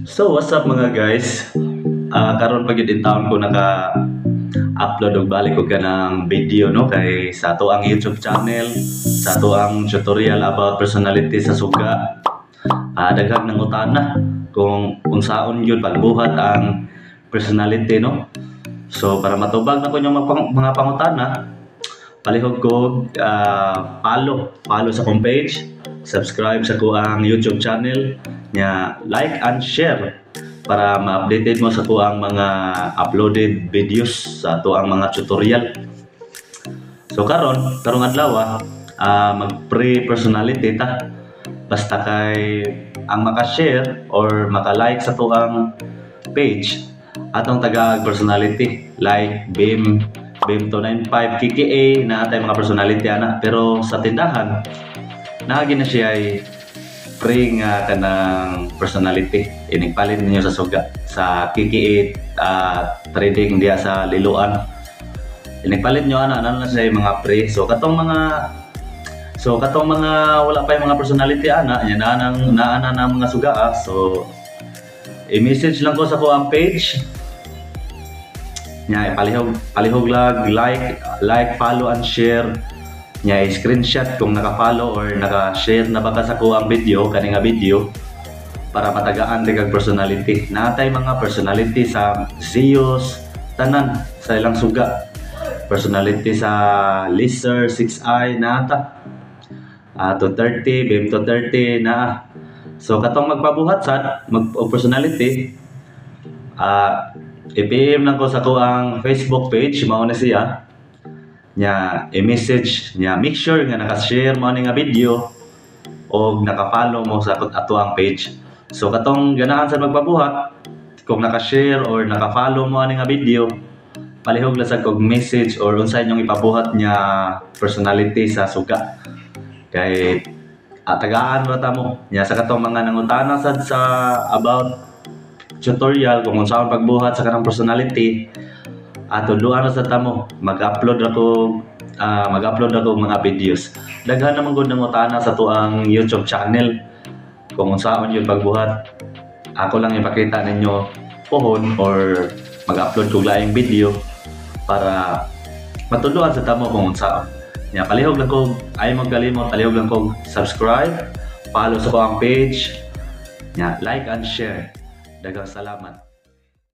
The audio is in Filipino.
So what's up mga guys? Karon pag in town ko naka-upload og balik ko ng video no kay sa ato ang YouTube channel, sa ato ang tutorial about personality sa suga. Daghang nangutana kung saon yun pagbuhat ang personality no. So para matubag na ko yung mga pangutana, palihog ko follow sa akong page, subscribe sa kuang YouTube channel nya, like and share para ma-updated mo sa kuang mga uploaded videos sa tuang mga tutorial. So karong adlaw mag-pre personality ta basta kay ang maka-share or maka-like sa tuang page atong taga personality like BIM295 KKA na atay mga personality ana, pero sa tindahan naagi na siya ay free nga kanang personality inigpalit ninyo sa suga sa KKA trading diya sa Liloan. Inigpalit nyo ana na siya mga free. So katong mga wala pa yung mga personality ana nya naana na mga suga so i-message lang ko sa ko ang page nya, palihog like, follow and share nya, screenshot kung naka-follow or naka-share na baka sa ko ang video kani nga video para matagaan di kag personality. Natay mga personality sa CEOs tanan sa ilang suga, personality sa Lister 6i nata 230 BIM230 na. So katong magpabuhat sad personality i-PM lang ko sa ko ang Facebook page, mao na siya nya, i-message nya, make sure nga naka-share mo ni nga video o naka-follow mo sa ato ang page. So katong ganahan sa magpabuhat kung naka-share or naka-follow mo ni nga video, palihog lang sa kog message or unsay inyong ipabuhat nya personality sa suga kay tagaan ra ta mo nya sa katong mga nangutana sad sa about tutorial kung unsaon pagbuhat sa kanang personality tuluan na sa tamo mag-upload ako mga videos. Daghan naman gud nangutana sa tuang YouTube channel kung unsaon yun pagbuhat. Ako lang ipakita ninyo pohon or mag-upload ko laing video para matuluan sa tamo kung unsaon. Nya, palihog lang ko, ay magkalimot, palihog lang ko subscribe, follow sa ko ang page, nya, like and share. Daghang salamat.